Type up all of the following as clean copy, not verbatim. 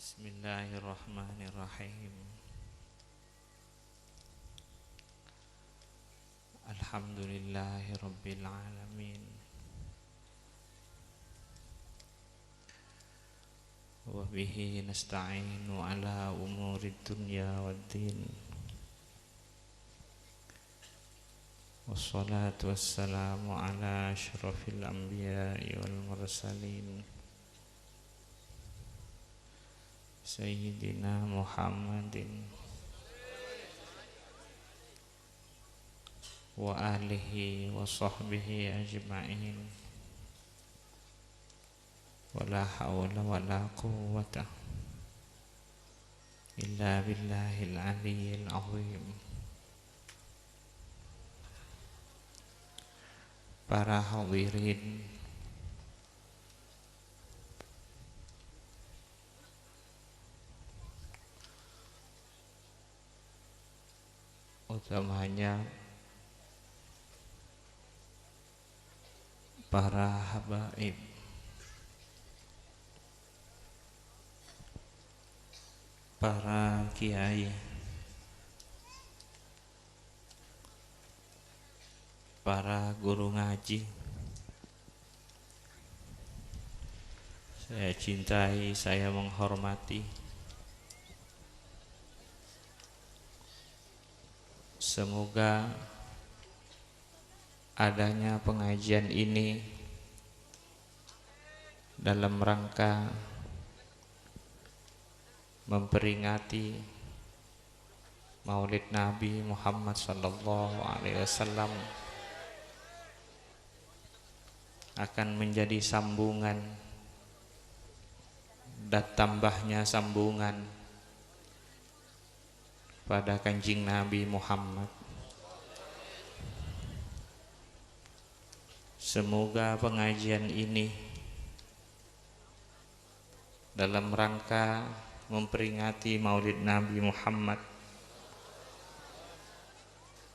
Bismillahirrahmanirrahim. Alhamdulillahi rabbil alamin. Wa bihi nasta'inu ala umurid dunya waddin. Wassalatu wassalamu ala asyrafil anbiya'i wal mursalin Sayyidina Muhammadin wa alihi wa sahbihi ajma'in. Wala hawla wala quwwata illa billahil aliyyil azim. Para hadirin utamanya para habaib, para kiai, para guru ngaji, saya cintai, saya menghormati. Semoga adanya pengajian ini dalam rangka memperingati Maulid Nabi Muhammad SAW akan menjadi sambungan dan tambahnya sambungan pada Kanjeng Nabi Muhammad. Semoga pengajian ini dalam rangka memperingati Maulid Nabi Muhammad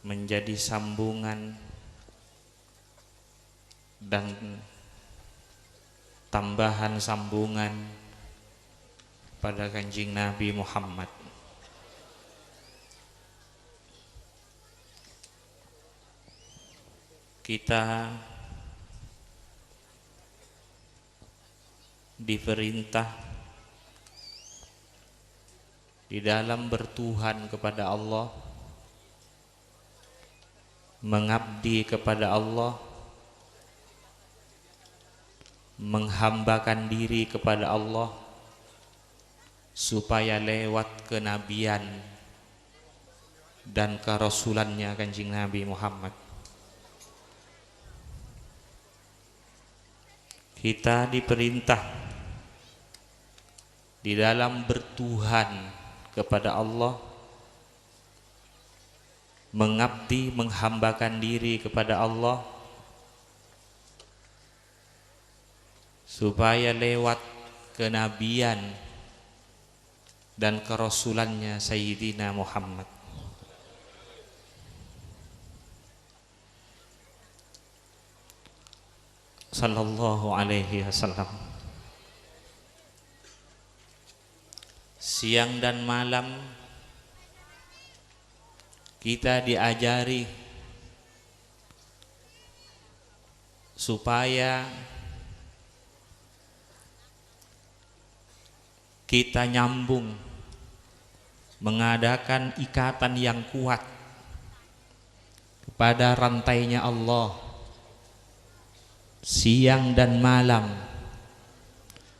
menjadi sambungan dan tambahan sambungan pada Kanjeng Nabi Muhammad. Kita diperintah di dalam bertuhan kepada Allah, mengabdi kepada Allah, menghambakan diri kepada Allah, supaya lewat kenabian dan kerasulannya Kanjeng Nabi Muhammad kita diperintah di dalam bertuhan kepada Allah, mengabdi, menghambakan diri kepada Allah, supaya lewat kenabian dan kerasulannya Sayyidina Muhammad sallallahu alaihi wasallam. Siang dan malam kita diajari supaya kita nyambung, mengadakan ikatan yang kuat kepada rantainya Allah siang dan malam,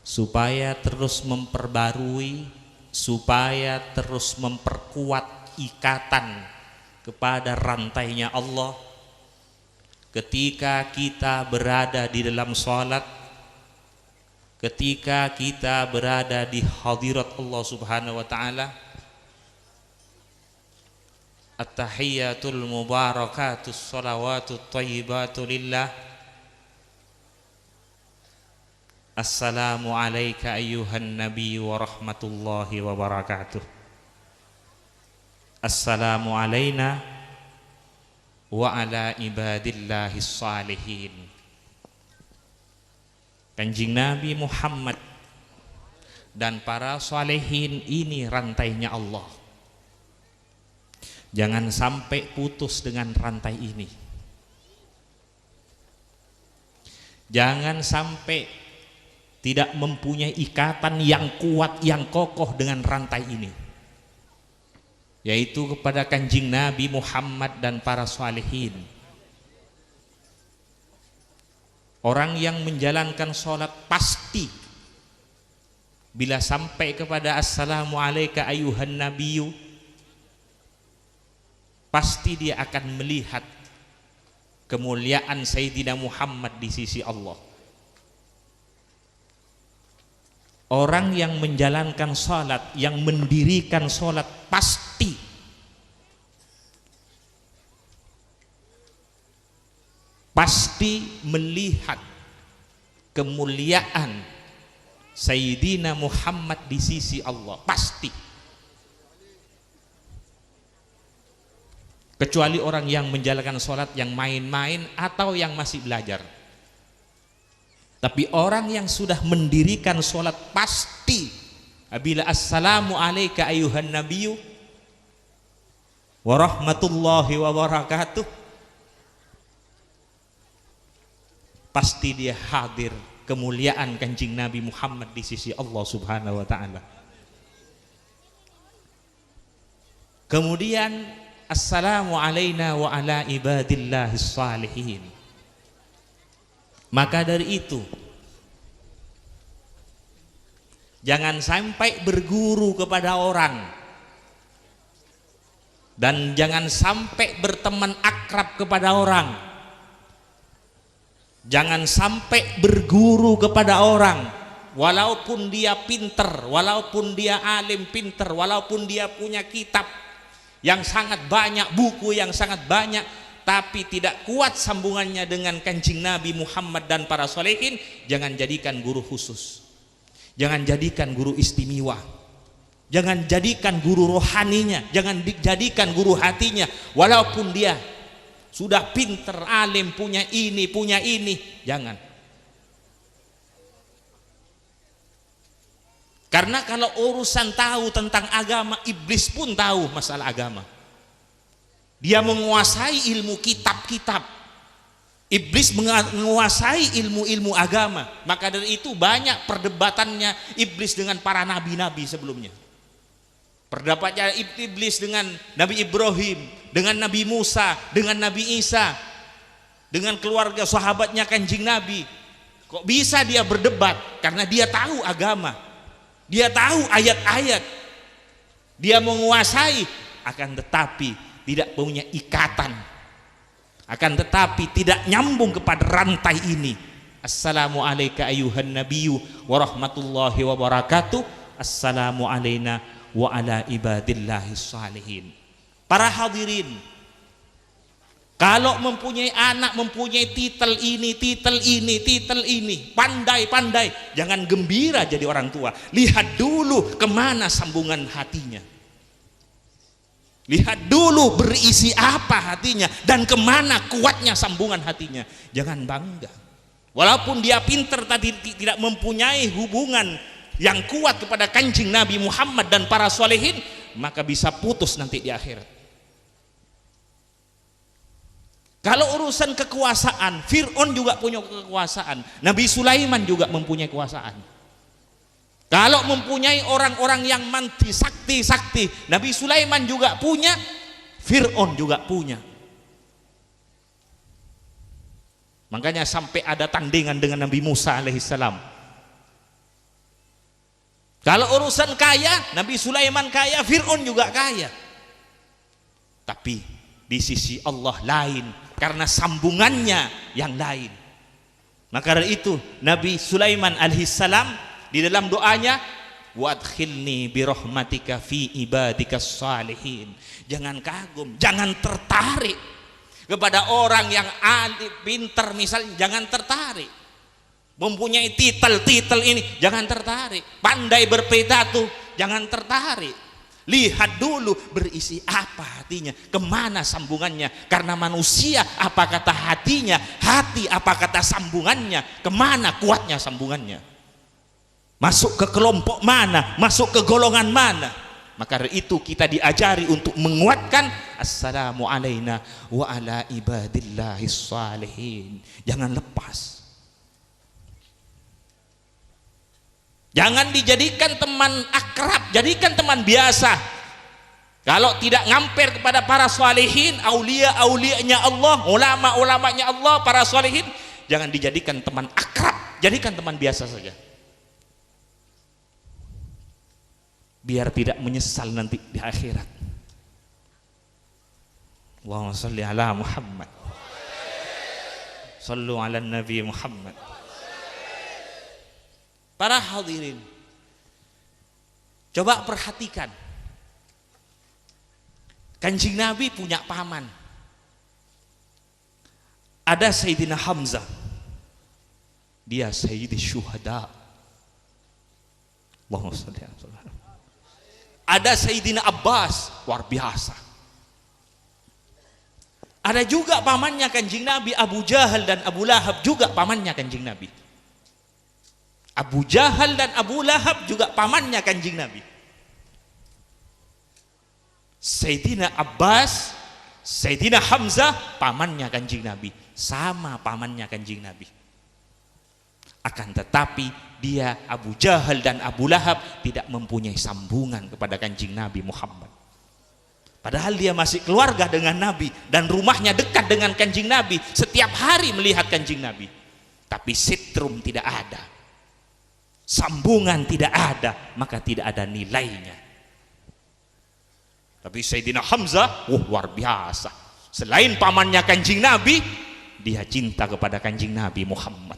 supaya terus memperbarui, supaya terus memperkuat ikatan kepada rantainya Allah ketika kita berada di dalam sholat, ketika kita berada di hadirat Allah Subhanahu wa ta'ala. At-tahiyyatul mubarakatus salawatut thayyibatu lillah. Assalamu alayka ayyuhan nabi wa rahmatullahi wa barakatuh. Assalamu alayna wa ala ibadillahis salihin. Kanjeng Nabi Muhammad dan para sholihin. Ini rantainya Allah. Jangan sampai putus dengan rantai ini. Jangan sampai tidak mempunyai ikatan yang kuat, yang kokoh dengan rantai ini, yaitu kepada Kanjeng Nabi Muhammad dan para sholihin. Orang yang menjalankan sholat pasti bila sampai kepada assalamualaikum ayuhan nabiyyu, pasti dia akan melihat kemuliaan Sayyidina Muhammad di sisi Allah. Orang yang menjalankan sholat, yang mendirikan sholat, pasti melihat kemuliaan Sayyidina Muhammad di sisi Allah, pasti. Kecuali orang yang menjalankan sholat yang main-main atau yang masih belajar. Tapi orang yang sudah mendirikan sholat pasti apabila assalamu alayka ayuhan nabiyyu warahmatullahi wabarakatuh, pasti dia hadir kemuliaan Kanjeng Nabi Muhammad di sisi Allah Subhanahu wa ta'ala. Kemudian assalamu alayna wa ala ibadillahis salihin. Maka dari itu jangan sampai berguru kepada orang dan jangan sampai berteman akrab kepada orang. Jangan sampai berguru kepada orang walaupun dia pinter, walaupun dia alim pinter, walaupun dia punya kitab yang sangat banyak, buku yang sangat banyak, tapi tidak kuat sambungannya dengan Kanjeng Nabi Muhammad dan para sholihin. Jangan jadikan guru khusus, jangan jadikan guru istimewa, jangan jadikan guru rohaninya, jangan dijadikan guru hatinya. Walaupun dia sudah pinter, alim, punya ini, jangan. Karena kalau urusan tahu tentang agama, iblis pun tahu masalah agama. Dia menguasai ilmu kitab-kitab. Iblis menguasai ilmu-ilmu agama. Maka dari itu banyak perdebatannya iblis dengan para nabi-nabi sebelumnya. Perdapatnya iblis dengan Nabi Ibrahim, dengan Nabi Musa, dengan Nabi Isa, dengan keluarga sahabatnya Kanjeng Nabi. Kok bisa dia berdebat? Karena dia tahu agama, dia tahu ayat-ayat, dia menguasai, akan tetapi tidak punya ikatan, akan tetapi tidak nyambung kepada rantai ini. Assalamu alayka ayuhan nabiyyu warahmatullahi wabarakatuh. Assalamu alayna wa ala ibadillahis salihin. Para hadirin, kalau mempunyai anak, mempunyai titel ini, pandai-pandai, jangan gembira jadi orang tua. Lihat dulu kemana sambungan hatinya, lihat dulu berisi apa hatinya dan kemana kuatnya sambungan hatinya. Jangan bangga walaupun dia pinter tadi tidak mempunyai hubungan yang kuat kepada Kanjeng Nabi Muhammad dan para sholihin, maka bisa putus nanti di akhirat. Kalau urusan kekuasaan, Fir'aun juga punya kekuasaan, Nabi Sulaiman juga mempunyai kekuasaan. Kalau mempunyai orang-orang yang manti sakti, Nabi Sulaiman juga punya, Fir'aun juga punya. Makanya sampai ada tandingan dengan Nabi Musa alaihissalam. Kalau urusan kaya, Nabi Sulaiman kaya, Fir'aun juga kaya. Tapi di sisi Allah lain, karena sambungannya yang lain. Maka dari itu Nabi Sulaiman alaihissalam di dalam doanya, wadkhilni birahmatika fi ibadikas salihin. Jangan kagum, jangan tertarik kepada orang yang alim, pinter misalnya, jangan tertarik. Mempunyai titel ini, jangan tertarik. Pandai berpidato, jangan tertarik. Lihat dulu berisi apa hatinya, kemana sambungannya. Karena manusia apa kata hatinya, hati apa kata sambungannya, kemana kuatnya sambungannya. masuk ke kelompok mana, masuk ke golongan mana. Maka dari itu kita diajari untuk menguatkan assalamu alaina wa ala ibadillahis salihin. Jangan lepas. Jangan dijadikan teman akrab, jadikan teman biasa. Kalau tidak ngamper kepada para salihin, aulia-aulianya Allah, ulama-ulamanya Allah, para salihin, jangan dijadikan teman akrab, jadikan teman biasa saja. Biar tidak menyesal nanti di akhirat. Allahumma shalli ala Muhammad. Shallu ala Nabi Muhammad. Para hadirin, coba perhatikan. Kanjeng Nabi punya paman. Ada Sayyidina Hamzah. Dia Sayyidi Syuhada. Allahumma shalli ala Muhammad. Ada Sayyidina Abbas, luar biasa. Ada juga pamannya Kanjeng Nabi, Abu Jahal dan Abu Lahab juga pamannya Kanjeng Nabi. Abu Jahal dan Abu Lahab juga pamannya Kanjeng Nabi. Sayyidina Abbas, Sayyidina Hamzah pamannya Kanjeng Nabi, sama pamannya Kanjeng Nabi. Akan tetapi dia Abu Jahal dan Abu Lahab tidak mempunyai sambungan kepada Kanjeng Nabi Muhammad. Padahal dia masih keluarga dengan Nabi dan rumahnya dekat dengan Kanjeng Nabi, setiap hari melihat Kanjeng Nabi. Tapi sitrum tidak ada, sambungan tidak ada, maka tidak ada nilainya. Tapi Sayyidina Hamzah, luar biasa. Selain pamannya Kanjeng Nabi, dia cinta kepada Kanjeng Nabi Muhammad.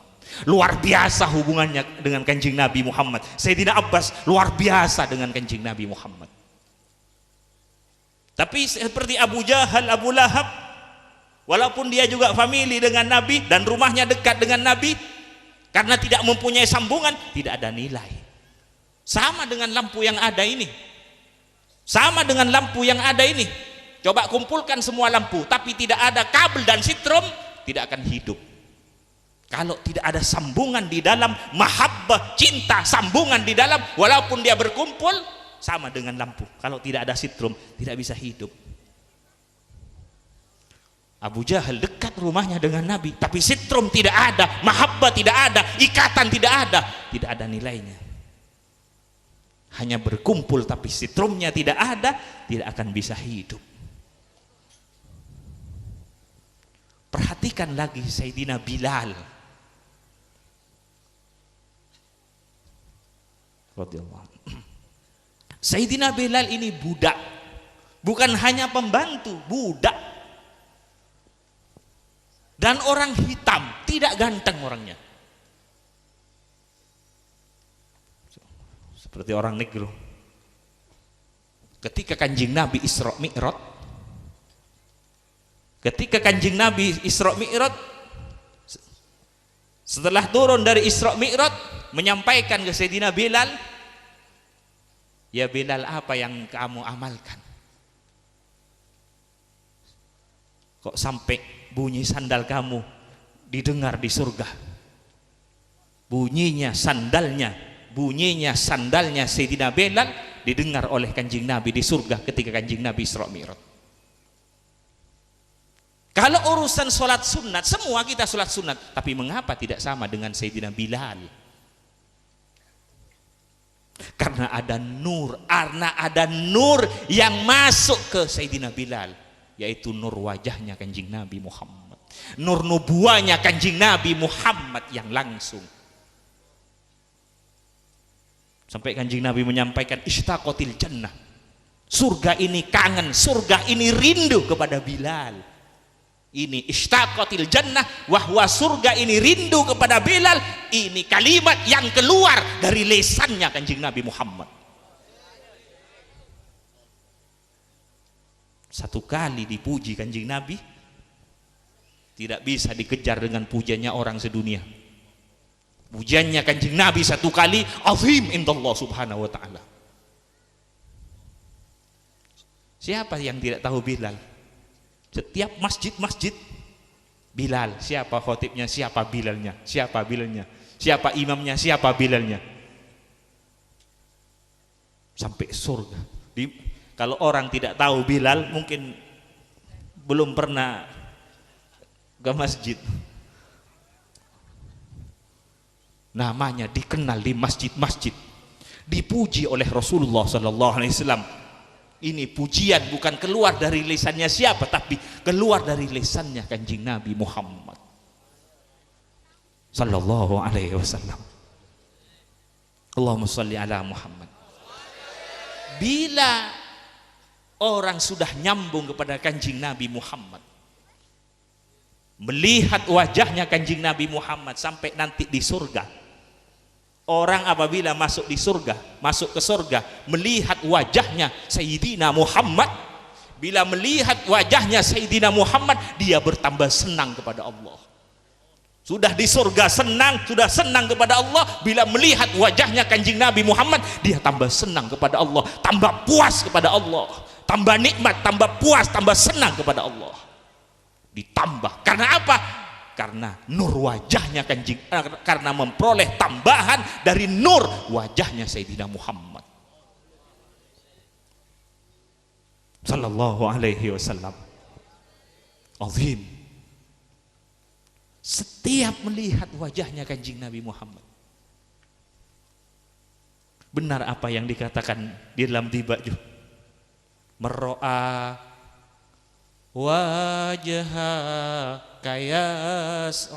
Luar biasa hubungannya dengan Kanjeng Nabi Muhammad. Sayyidina Abbas luar biasa dengan Kanjeng Nabi Muhammad. Tapi seperti Abu Jahal, Abu Lahab, walaupun dia juga famili dengan Nabi dan rumahnya dekat dengan Nabi, karena tidak mempunyai sambungan, tidak ada nilai. Sama dengan lampu yang ada ini. Sama dengan lampu yang ada ini. Coba kumpulkan semua lampu, tapi tidak ada kabel dan sitrom, tidak akan hidup. Kalau tidak ada sambungan di dalam mahabbah, cinta, sambungan di dalam, walaupun dia berkumpul, sama dengan lampu. Kalau tidak ada sitrum, tidak bisa hidup. Abu Jahal dekat rumahnya dengan Nabi, tapi sitrum tidak ada, mahabbah tidak ada, ikatan tidak ada nilainya. Hanya berkumpul, tapi sitrumnya tidak ada, tidak akan bisa hidup. Perhatikan lagi Sayyidina Bilal. Sayyidina Bilal ini budak, bukan hanya pembantu, budak, dan orang hitam, tidak ganteng orangnya, seperti orang negro. Ketika Kanjeng Nabi Isra Mi'raj, setelah turun dari Isra Mi'raj, menyampaikan ke Sayyidina Bilal, ya Bilal, apa yang kamu amalkan? Kok sampai bunyi sandal kamu didengar di surga? Bunyinya sandalnya Sayyidina Bilal didengar oleh Kanjeng Nabi di surga ketika Kanjeng Nabi Isra Mi'raj. Kalau urusan sholat sunat, semua kita sholat sunat, tapi mengapa tidak sama dengan Sayyidina Bilal? Karena ada nur yang masuk ke Sayyidina Bilal, yaitu nur wajahnya Kanjeng Nabi Muhammad, nur nubuahnya Kanjeng Nabi Muhammad yang langsung. Sampai Kanjeng Nabi menyampaikan ishtaqatil jannah, surga ini kangen, surga ini rindu kepada Bilal. Ini ishtaqatil jannah, wahwa surga ini rindu kepada Bilal. Ini kalimat yang keluar dari lisannya Kanjeng Nabi Muhammad. Satu kali dipuji Kanjeng Nabi, tidak bisa dikejar dengan pujiannya orang sedunia. Pujiannya Kanjeng Nabi satu kali azim indallah subhanahu wa ta'ala. Siapa yang tidak tahu Bilal? Setiap masjid-masjid Bilal, siapa khotibnya, siapa Bilalnya, siapa Bilalnya, siapa imamnya, siapa Bilalnya. sampai surga. Kalau orang tidak tahu Bilal mungkin belum pernah ke masjid. Namanya dikenal di masjid-masjid, dipuji oleh Rasulullah sallallahu alaihi wasallam. Ini pujian bukan keluar dari lisannya siapa, tapi keluar dari lisannya Kanjeng Nabi Muhammad sallallahu alaihi wasallam. Allahumma shalli ala Muhammad. Bila orang sudah nyambung kepada Kanjeng Nabi Muhammad, melihat wajahnya Kanjeng Nabi Muhammad sampai nanti di surga. Orang apabila masuk di surga, masuk ke surga, melihat wajahnya Sayyidina Muhammad, bila melihat wajahnya Sayyidina Muhammad, dia bertambah senang kepada Allah. Sudah di surga senang, sudah senang kepada Allah, bila melihat wajahnya Kanjeng Nabi Muhammad, dia tambah senang kepada Allah, tambah puas kepada Allah, tambah nikmat, tambah puas, tambah senang kepada Allah. Ditambah, karena apa? Karena nur wajahnya Kanjeng, karena memperoleh tambahan dari nur wajahnya Sayyidina Muhammad sallallahu alaihi wasallam. Azim. Setiap melihat wajahnya Kanjeng Nabi Muhammad, benar apa yang dikatakan di dalam Dibaju, mero'a wajha kayas'at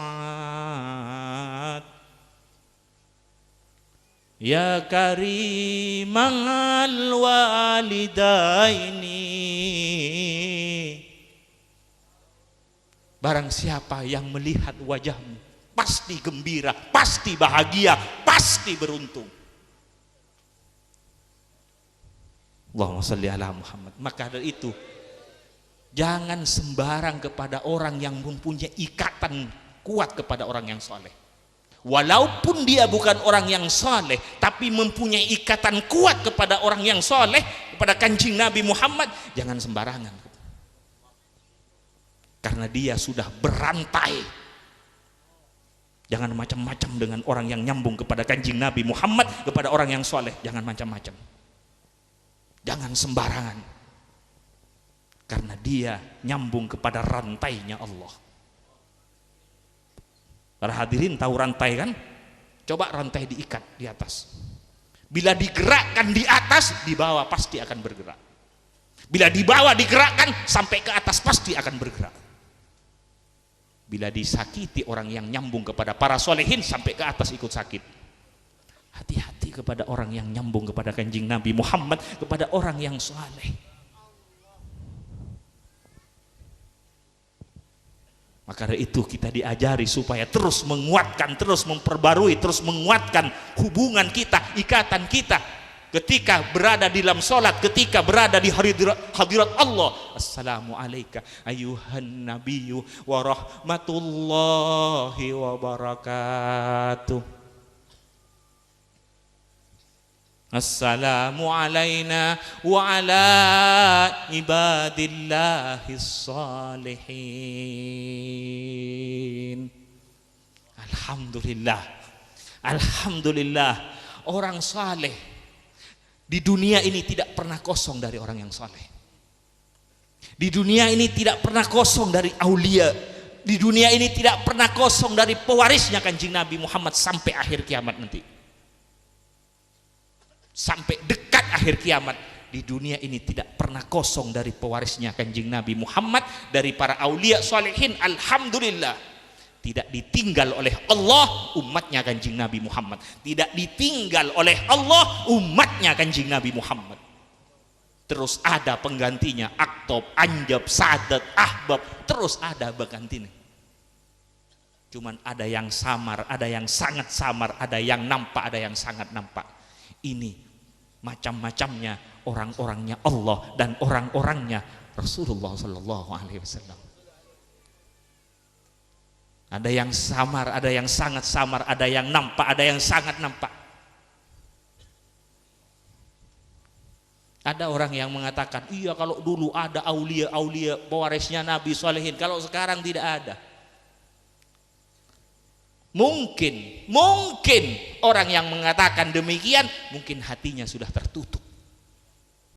ya karimal walidaini. Barang siapa yang melihat wajahmu pasti gembira, pasti bahagia, pasti beruntung. Allahumma shalli ala Muhammad. Maka dari itu jangan sembarang kepada orang yang mempunyai ikatan kuat kepada orang yang soleh. Walaupun dia bukan orang yang soleh, tapi mempunyai ikatan kuat kepada orang yang soleh, kepada Kanjeng Nabi Muhammad, jangan sembarangan. Karena dia sudah berantai. Jangan macam-macam dengan orang yang nyambung kepada Kanjeng Nabi Muhammad, kepada orang yang soleh. Jangan macam-macam. Jangan sembarangan. Karena dia nyambung kepada rantainya Allah. Para hadirin tahu rantai kan? Coba rantai diikat di atas. Bila digerakkan di atas, di bawah pasti akan bergerak. Bila di bawah digerakkan, sampai ke atas pasti akan bergerak. Bila disakiti orang yang nyambung kepada para solehin, sampai ke atas ikut sakit. Hati-hati kepada orang yang nyambung kepada Kanjeng Nabi Muhammad, kepada orang yang soleh. Maka dari itu kita diajari supaya terus menguatkan, terus memperbarui, terus menguatkan hubungan kita, ikatan kita ketika berada di dalam sholat, ketika berada di hadirat Allah. Assalamualaikum ayuhan nabiyyu wa rahmatullahi wa barakatuh. Assalamu alayna wa ala ibadillahis salihin. Alhamdulillah. Alhamdulillah. Orang saleh di dunia ini tidak pernah kosong dari orang yang saleh. Di dunia ini tidak pernah kosong dari aulia. Di dunia ini tidak pernah kosong dari pewarisnya Kanjeng Nabi Muhammad sampai akhir kiamat nanti. Sampai dekat akhir kiamat, di dunia ini tidak pernah kosong dari pewarisnya Kanjeng Nabi Muhammad, dari para aulia salihin. Alhamdulillah, tidak ditinggal oleh Allah umatnya Kanjeng Nabi Muhammad, tidak ditinggal oleh Allah umatnya Kanjeng Nabi Muhammad. Terus ada penggantinya, aktob, anjab, sadat, ahbab, terus ada penggantinya. Cuman ada yang samar, ada yang sangat samar, ada yang nampak, ada yang sangat nampak. Ini macam-macamnya orang-orangnya Allah dan orang-orangnya Rasulullah Sallallahu Alaihi Wasallam. Ada yang samar, ada yang sangat samar, ada yang nampak, ada yang sangat nampak. Ada orang yang mengatakan, iya kalau dulu ada aulia-aulia pewarisnya Nabi Salihin, kalau sekarang tidak ada. Mungkin orang yang mengatakan demikian, mungkin hatinya sudah tertutup.